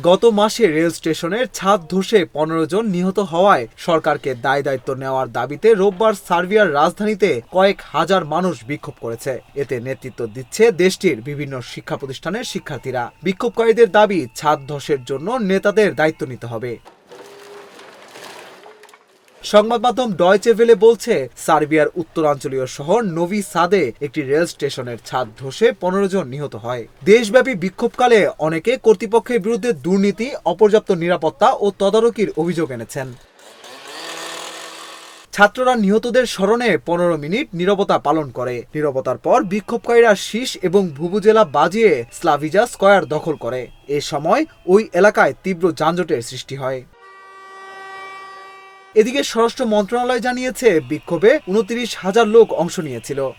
গত মাসে রেল স্টেশনের ছাদ ধসে 15 জন নিহত হওয়ায় সরকারকে দায়-দায়িত্ব নেওয়ার দাবিতে রোববার সার্বিয়ার রাজধানীতে কয়েক হাজার মানুষ বিক্ষোভ করেছে। এতে নেতৃত্ব দিচ্ছে দেশটির বিভিন্ন শিক্ষা প্রতিষ্ঠানের শিক্ষার্থীরা। বিক্ষোভকারীদের দাবি, ছাদ ধসের জন্য নেতাদের দায়িত্ব নিতে হবে। সংবাদ মাধ্যম ডয়চে ভেলে বলছে, সার্বিয়ার উত্তরাঞ্চলীয় শহর নোভি সাদে একটি রেল স্টেশনের ছাদ ধসে 15 জন নিহত হয়। দেশব্যাপী বিক্ষোভকালে অনেকে কর্তৃপক্ষের বিরুদ্ধে দুর্নীতি, অপর্যাপ্ত নিরাপত্তা ও তদারকির অভিযোগ এনেছেন। ছাত্ররা নিহতদের স্মরণে 15 মিনিট নীরবতা পালন করে। নীরবতার পর বিক্ষোভকারীরা শীষ এবং ভুভুজেলা বাজিয়ে স্লাভিজা স্কয়ার দখল করে। এ সময় ওই এলাকায় তীব্র যানজটের সৃষ্টি হয়। এদিকে স্বরাষ্ট্র মন্ত্রণালয় জানিয়েছে, বিক্ষোভে 29,000 লোক অংশ নিয়েছিল।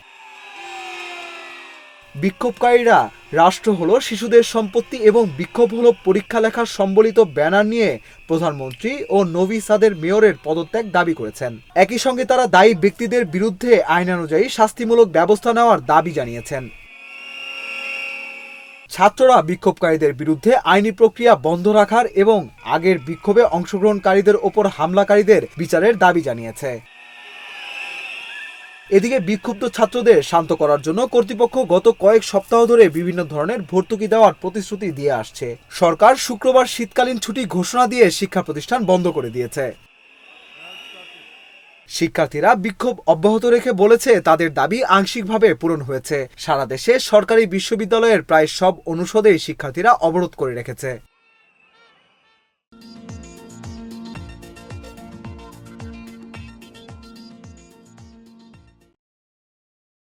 বিক্ষোভকারীরা রাষ্ট্র হলো শিশুদের সম্পত্তি এবং বিক্ষোভ হলো পরীক্ষা লেখার সম্বলিত ব্যানার নিয়ে প্রধানমন্ত্রী ও নোভি সাদের মেয়রের পদত্যাগ দাবি করেছেন। একই সঙ্গে তারা দায়ী ব্যক্তিদের বিরুদ্ধে আইনানুযায়ী শাস্তিমূলক ব্যবস্থা নেওয়ার দাবি জানিয়েছেন। ছাত্ররা বিক্ষোভকারীদের বিরুদ্ধে আইনি প্রক্রিয়া বন্ধ রাখার এবং আগের বিক্ষোভে অংশগ্রহণকারীদের ওপর হামলাকারীদের বিচারের দাবি জানিয়েছে। এদিকে বিক্ষুব্ধ ছাত্রদের শান্ত করার জন্য কর্তৃপক্ষ গত কয়েক সপ্তাহ ধরে বিভিন্ন ধরনের ভর্তুকি দেওয়ার প্রতিশ্রুতি দিয়ে আসছে। সরকার শুক্রবার শীতকালীন ছুটি ঘোষণা দিয়ে শিক্ষা প্রতিষ্ঠান বন্ধ করে দিয়েছে। শিক্ষার্থীরা বিক্ষোভ অব্যাহত রেখে বলেছে, তাদের দাবি আংশিকভাবে পূরণ হয়েছে। সারা দেশে সরকারি বিশ্ববিদ্যালয়ের প্রায় সব অনুষদেই শিক্ষার্থীরা অবরোধ করে রেখেছে।